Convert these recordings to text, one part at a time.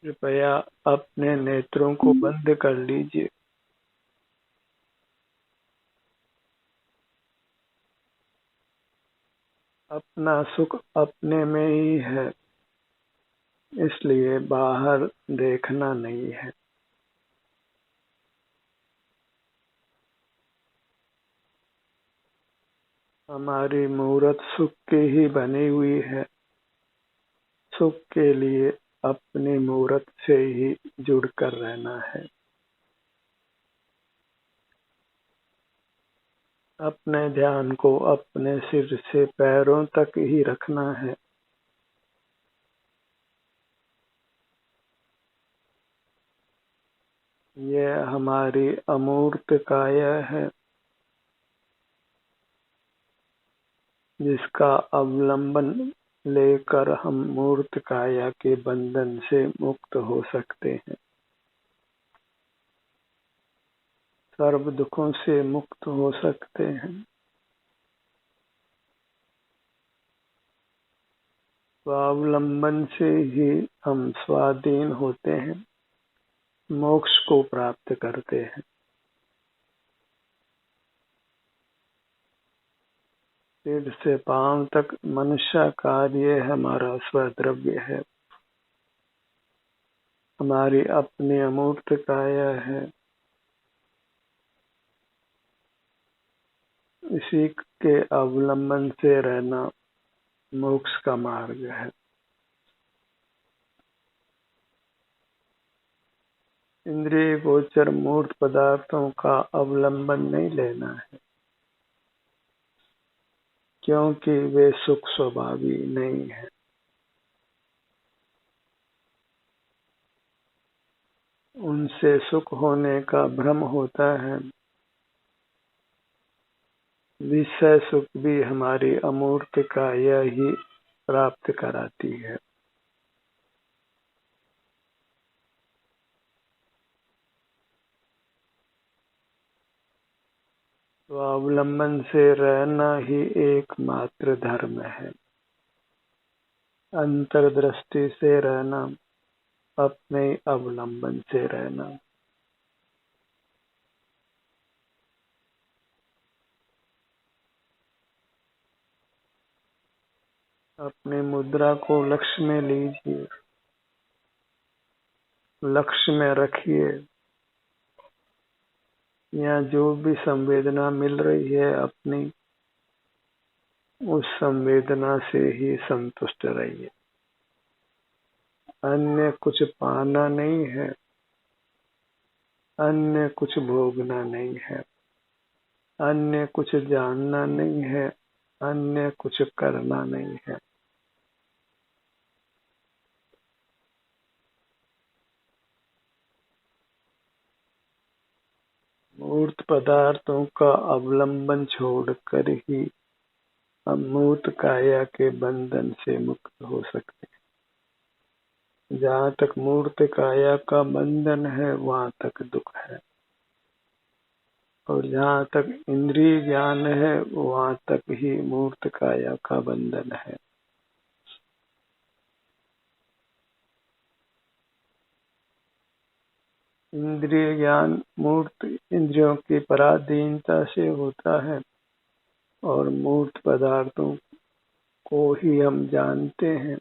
कृपया अपने नेत्रों को बंद कर लीजिए। अपना सुख अपने में ही है, इसलिए बाहर देखना नहीं है। हमारी मूरत सुख की ही बनी हुई है। सुख के लिए अपनी मूरत से ही जुड़कर रहना है। अपने ध्यान को अपने सिर से पैरों तक ही रखना है। यह हमारी अमूर्त काया है, जिसका अवलंबन लेकर हम मूर्त काया के बंधन से मुक्त हो सकते हैं। सर्व दुखों से मुक्त हो सकते हैं। स्वावलंबन से ही हम स्वाधीन होते हैं, मोक्ष को प्राप्त करते हैं। सिर से पांव तक मनुष्य कार्य हमारा स्वद्रव्य है। हमारी अपनी अमूर्त काया है। इसी के अवलंबन से रहना मोक्ष का मार्ग है। इंद्रिय गोचर मूर्त पदार्थों का अवलंबन नहीं लेना है, क्योंकि वे सुख स्वभावी नहीं है। उनसे सुख होने का भ्रम होता है। विषय सुख भी हमारी अमूर्त काया ही प्राप्त कराती है। स्वावलंबन से रहना ही एकमात्र धर्म है। अंतर्दृष्टि से रहना, अपने अवलंबन से रहना। अपनी मुद्रा को लक्ष्य में लीजिए, लक्ष्य में रखिए। या जो भी संवेदना मिल रही है अपनी, उस संवेदना से ही संतुष्ट रहिए। अन्य कुछ पाना नहीं है, अन्य कुछ भोगना नहीं है, अन्य कुछ जानना नहीं है, अन्य कुछ करना नहीं है। मूर्त पदार्थों का अवलंबन छोड़कर ही हम मूर्त काया के बंधन से मुक्त हो सकते हैं। जहाँ तक मूर्त काया का बंधन है, वहाँ तक दुख है, और जहाँ तक इंद्रिय ज्ञान है, वहाँ तक ही मूर्त काया का बंधन है। इंद्रिय ज्ञान मूर्त इंद्रियों की पराधीनता से होता है, और मूर्त पदार्थों को ही हम जानते हैं।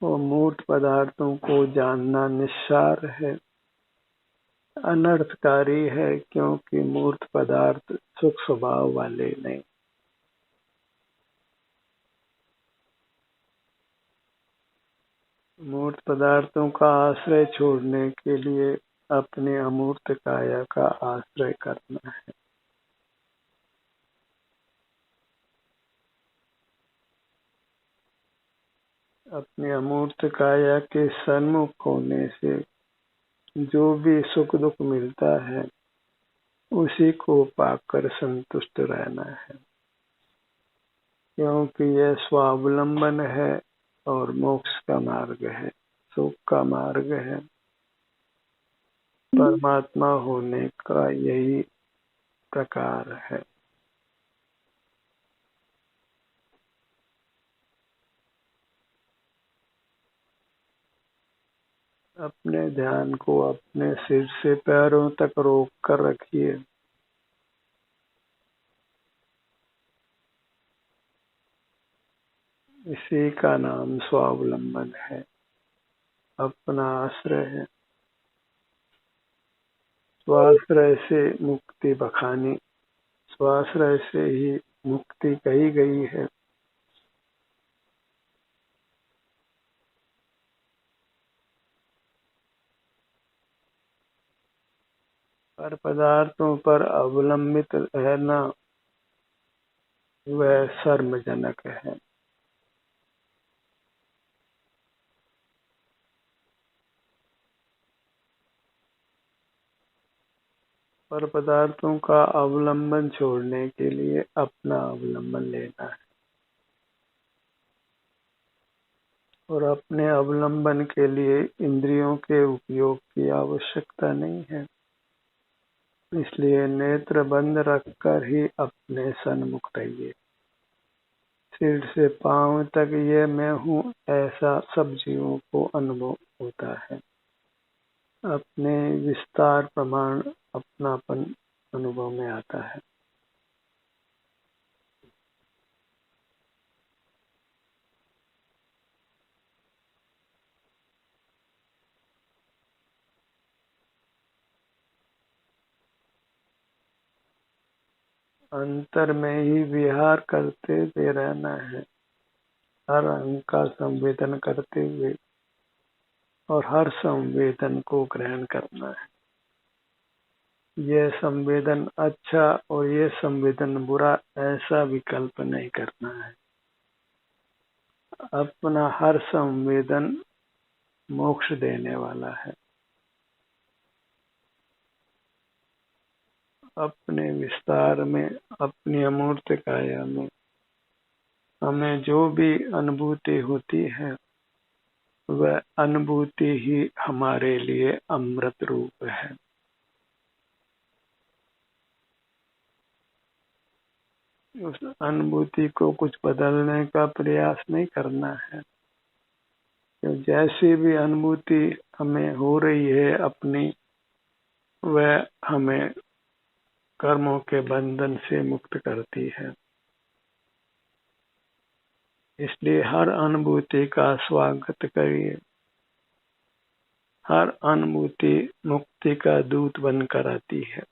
और मूर्त पदार्थों को जानना निस्सार है, अनर्थकारी है, क्योंकि मूर्त पदार्थ सुख स्वभाव वाले नहीं। मूर्त पदार्थों का आश्रय छोड़ने के लिए अपने अमूर्त काया का आश्रय करना है। अपने अमूर्त काया के सन्मुख होने से जो भी सुख दुख मिलता है, उसी को पाकर संतुष्ट रहना है, क्योंकि यह स्वावलंबन है और मोक्ष का मार्ग है, सुख का मार्ग है। परमात्मा होने का यही प्रकार है। अपने ध्यान को अपने सिर से पैरों तक रोक कर रखिए। इसी का नाम स्वावलंबन है, अपना आश्रय है। स्वाश्रय से मुक्ति बखानी, स्वाश्रय से ही मुक्ति कही गई है। पर पदार्थों पर अवलंबित रहना वह शर्मजनक है। पर पदार्थों का अवलंबन छोड़ने के लिए अपना अवलंबन लेना है, और अपने अवलंबन के लिए इंद्रियों के उपयोग की आवश्यकता नहीं है। इसलिए नेत्र बंद रखकर ही अपने सन्मुख रहिए। सिर से पांव तक ये मैं हूँ, ऐसा सब जीवों को अनुभव होता है। अपने विस्तार प्रमाण अपनापन अनुभव में आता है। अंतर में ही विहार करते हुए रहना है, हर अंग का संवेदन करते हुए, और हर संवेदन को ग्रहण करना है। यह संवेदन अच्छा और यह संवेदन बुरा, ऐसा विकल्प नहीं करना है। अपना हर संवेदन मोक्ष देने वाला है। अपने विस्तार में, अपनी अमूर्त काया में हमें जो भी अनुभूति होती है, वह अनुभूति ही हमारे लिए अमृत रूप है। उस अनुभूति को कुछ बदलने का प्रयास नहीं करना है। तो जैसी भी अनुभूति हमें हो रही है अपनी, वह हमें कर्मों के बंधन से मुक्त करती है। इसलिए हर अनुभूति का स्वागत करिए। हर अनुभूति मुक्ति का दूत बनकर आती है।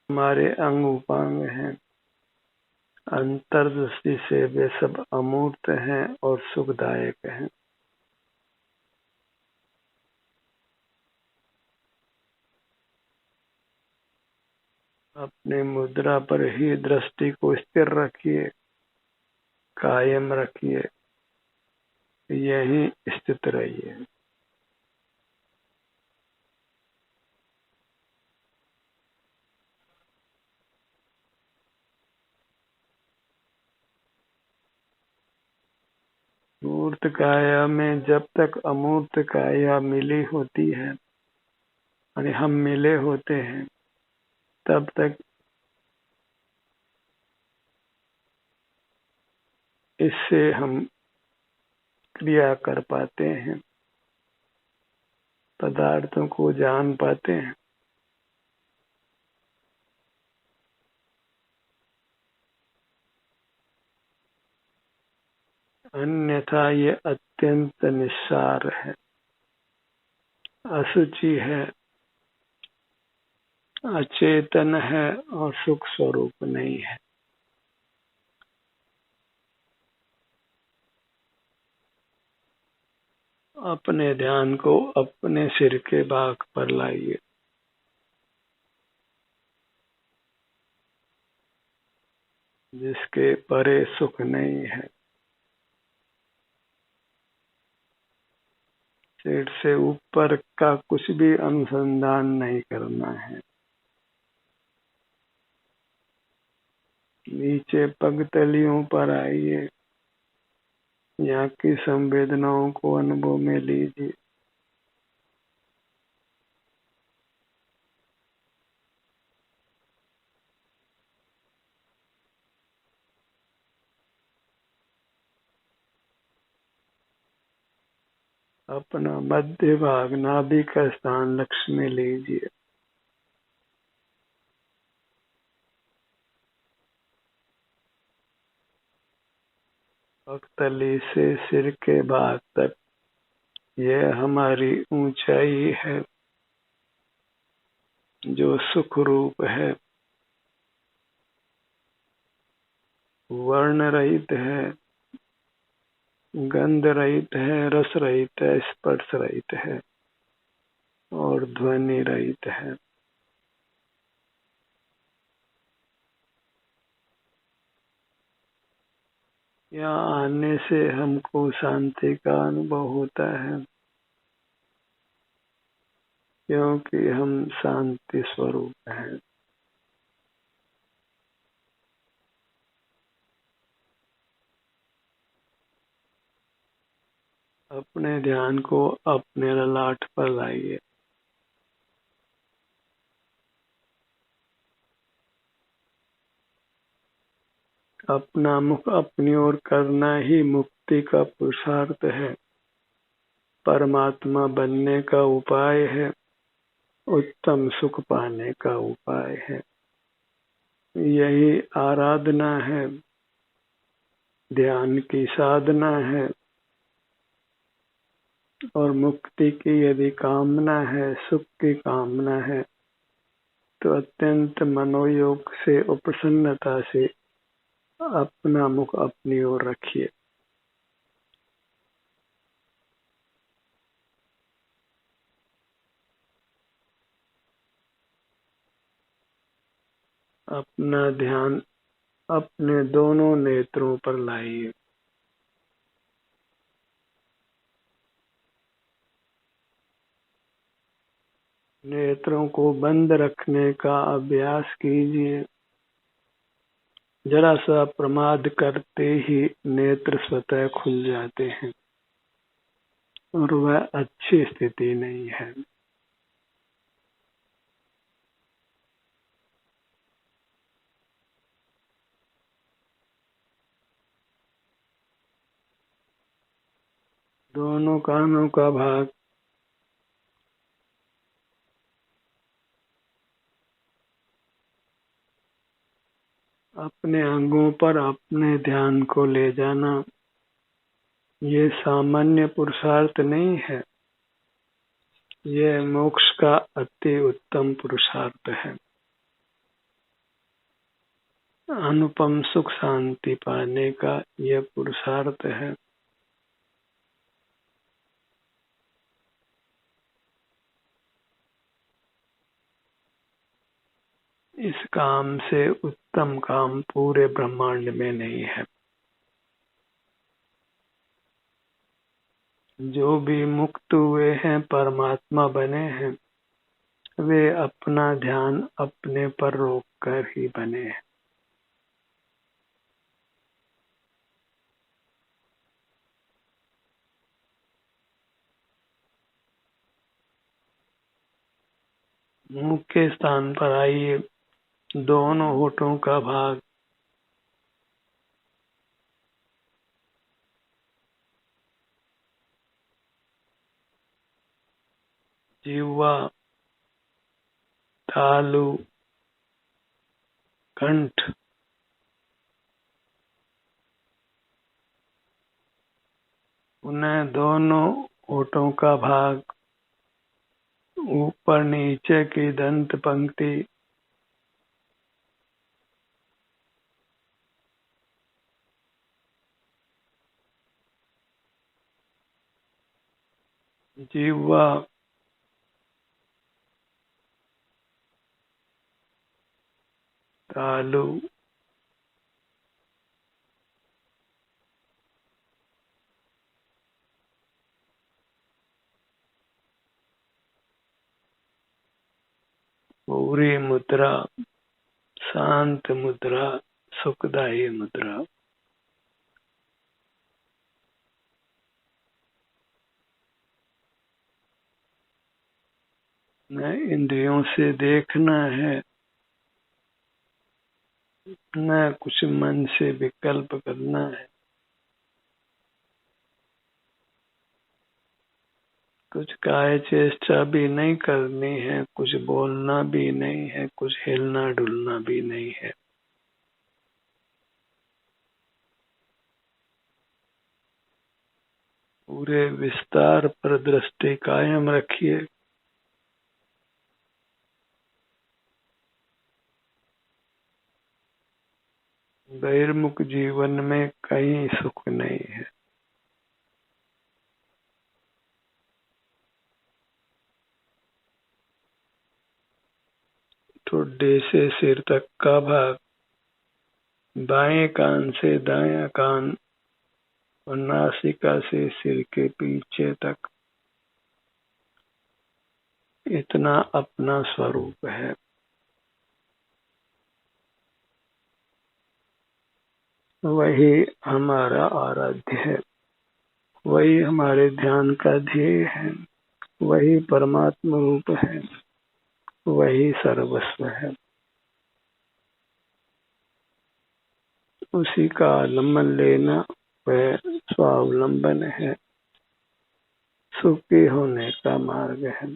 हमारे अंग उपांग हैं, अंतर्दृष्टि से वे सब अमूर्त हैं और सुखदायक हैं। अपने मुद्रा पर ही दृष्टि को स्थिर रखिए, कायम रखिए, यही स्थित रहिए। मूर्त काया में जब तक अमूर्त काया मिली होती है, यानी हम मिले होते हैं, तब तक इससे हम क्रिया कर पाते हैं, पदार्थों को जान पाते हैं। अन्यथा ये अत्यंत निस्सार है, अशुचि है, अचेतन है और सुख स्वरूप नहीं है। अपने ध्यान को अपने सिर के बाग पर लाइए। जिसके परे सुख नहीं है। सिर से ऊपर का कुछ भी अनुसंधान नहीं करना है। नीचे पगतलियों पर आइए, यहाँ की संवेदनाओं को अनुभव में लीजिए। अपना मध्य भाग नाभि का स्थान लक्ष्य में लीजिए। पगतली से सिर के भाग तक यह हमारी ऊंचाई है जो सुख रूप है, वर्ण रहित है, गंध रहित है, रस रहित है, स्पर्श रहित है और ध्वनि रहित है। यहाँ आने से हमको शांति का अनुभव होता है, क्योंकि हम शांति स्वरूप हैं। अपने ध्यान को अपने ललाट पर लाइए। अपना मुख अपनी ओर करना ही मुक्ति का पुरुषार्थ है, परमात्मा बनने का उपाय है, उत्तम सुख पाने का उपाय है। यही आराधना है, ध्यान की साधना है। और मुक्ति की यदि कामना है, सुख की कामना है, तो अत्यंत मनोयोग से और प्रसन्नता से अपना मुख अपनी ओर रखिए। अपना ध्यान अपने दोनों नेत्रों पर लाइए। नेत्रों को बंद रखने का अभ्यास कीजिए। जरा सा प्रमाद करते ही नेत्र स्वतः खुल जाते हैं और वह अच्छी स्थिति नहीं है। दोनों कानों का भाग अपने अंगों पर अपने ध्यान को ले जाना, ये सामान्य पुरुषार्थ नहीं है, ये मोक्ष का अति उत्तम पुरुषार्थ है। अनुपम सुख शांति पाने का यह पुरुषार्थ है। इस काम से उत्तम काम पूरे ब्रह्मांड में नहीं है। जो भी मुक्त हुए हैं, परमात्मा बने हैं, वे अपना ध्यान अपने पर रोक कर ही बने हैं। मुंह के स्थान पर आइए। दोनों होठों का भाग जिह्वा, तालु, कंठ, उन्हें दोनों होठों का भाग ऊपर नीचे की दंत पंक्ति, जिह्वा, तालु, पूरी मुद्रा, शांत मुद्रा, सुखदायी मुद्रा। न इंद्रियों से देखना है, न कुछ मन से विकल्प करना है। कुछ काय चेष्टा भी नहीं करनी है, कुछ बोलना भी नहीं है, कुछ हिलना डुलना भी नहीं है। पूरे विस्तार पर दृष्टि कायम रखिए। बहिर्मुख जीवन में कहीं सुख नहीं है। ठुड्डे से सिर तक का भाग, बाएं कान से दायां कान और नासिका से सिर के पीछे तक, इतना अपना स्वरूप है। वही हमारा आराध्य है, वही हमारे ध्यान का ध्येय है, वही परमात्मा रूप है, वही सर्वस्व है। उसी का आलम्बन लेना वह स्वावलंबन है, सुखी होने का मार्ग है।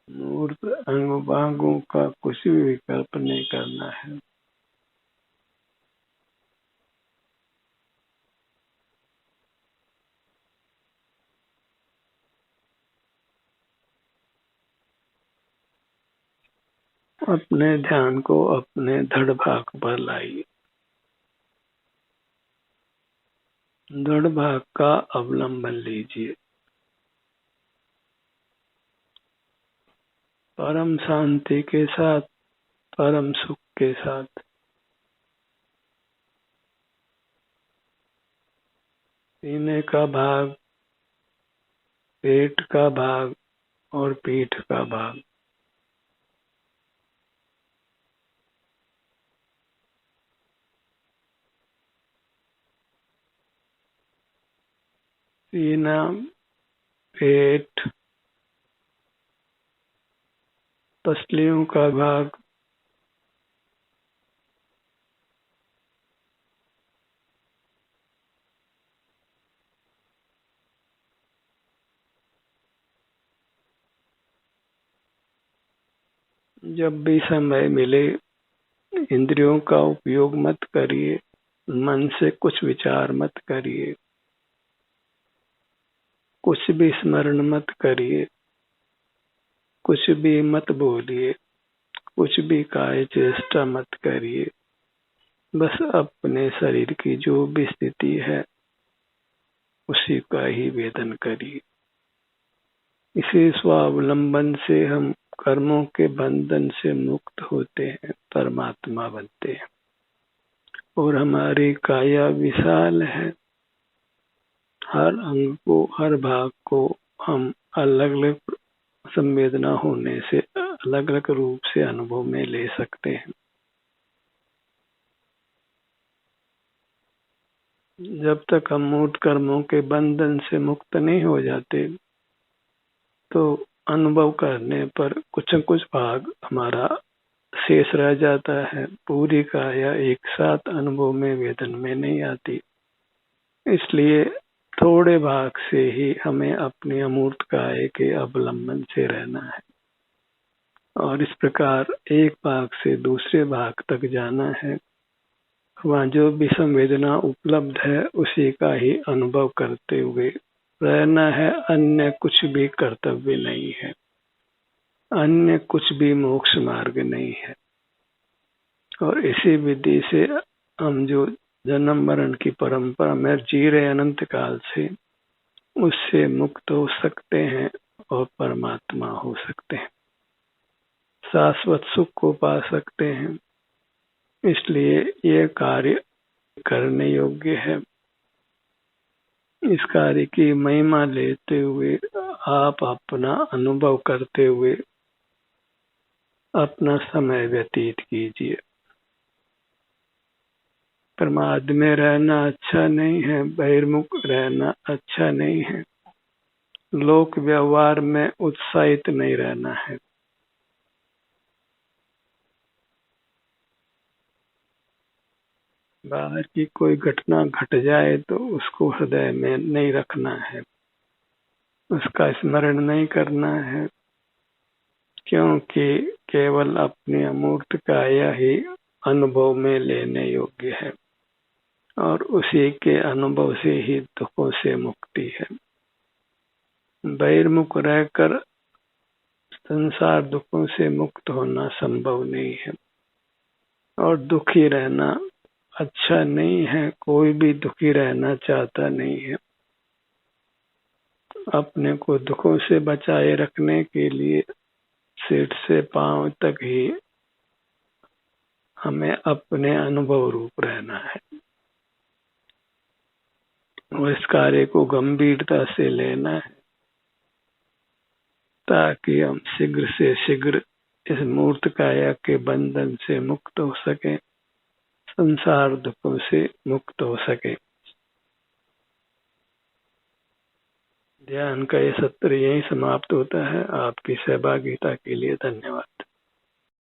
मूर्त अंग बांगों का कुछ भी विकल्प नहीं करना है। अपने ध्यान को अपने धड़ भाग पर लाइए। धड़ भाग का अवलंबन लीजिए। परम शांति के साथ, परम सुख के साथ। सीने का भाग, पेट का भाग और पीठ का भाग, सीना, पेट, पसलियों का भाग, जब भी समय मिले इंद्रियों का उपयोग मत करिए, मन से कुछ विचार मत करिए, कुछ भी स्मरण मत करिए, कुछ भी मत बोलिए, कुछ भी काय चेष्टा मत करिए। बस अपने शरीर की जो भी स्थिति है उसी का ही वेदन करिए। इसी स्वावलंबन से हम कर्मों के बंधन से मुक्त होते हैं, परमात्मा बनते हैं। और हमारी काया विशाल है, हर अंग को, हर भाग को हम अलग अलग संवेदना होने से अलग अलग रूप से अनुभव में ले सकते हैं। जब तक हम मूढ़ कर्मों के बंधन से मुक्त नहीं हो जाते तो अनुभव करने पर कुछ न कुछ भाग हमारा शेष रह जाता है। पूरी काया एक साथ अनुभव में, वेदन में नहीं आती। इसलिए थोड़े भाग से ही हमें अपनी अमूर्त काय के अवलंबन से रहना है और इस प्रकार एक भाग से दूसरे भाग तक जाना है। वहाँ जो भी संवेदना उपलब्ध है उसी का ही अनुभव करते हुए रहना है। अन्य कुछ भी कर्तव्य नहीं है, अन्य कुछ भी मोक्ष मार्ग नहीं है। और इसी विधि से हम जो जन्म मरण की परंपरा में जी रहे अनंत काल से, उससे मुक्त हो सकते हैं और परमात्मा हो सकते हैं, शाश्वत सुख को पा सकते हैं। इसलिए ये कार्य करने योग्य है। इस कार्य की महिमा लेते हुए आप अपना अनुभव करते हुए अपना समय व्यतीत कीजिए। प्रमाद में रहना अच्छा नहीं है, बहिर्मुख रहना अच्छा नहीं है, लोक व्यवहार में उत्साहित नहीं रहना है। बाहर की कोई घटना घट जाए तो उसको हृदय में नहीं रखना है, उसका स्मरण नहीं करना है, क्योंकि केवल अपनी अमूर्त काया ही अनुभव में लेने योग्य है और उसी के अनुभव से ही दुखों से मुक्ति है। बहिर्मुख रहकर संसार दुखों से मुक्त होना संभव नहीं है और दुखी रहना अच्छा नहीं है। कोई भी दुखी रहना चाहता नहीं है। अपने को दुखों से बचाए रखने के लिए सिर से पांव तक ही हमें अपने अनुभव रूप रहना है और इस कार्य को गंभीरता से लेना है ताकि हम शीघ्र से शीघ्र इस मूर्त काया के बंधन से मुक्त हो सके, संसार दुखों से मुक्त हो सके। ध्यान का ये सत्र यही समाप्त होता है। आपकी सहभागिता के लिए धन्यवाद।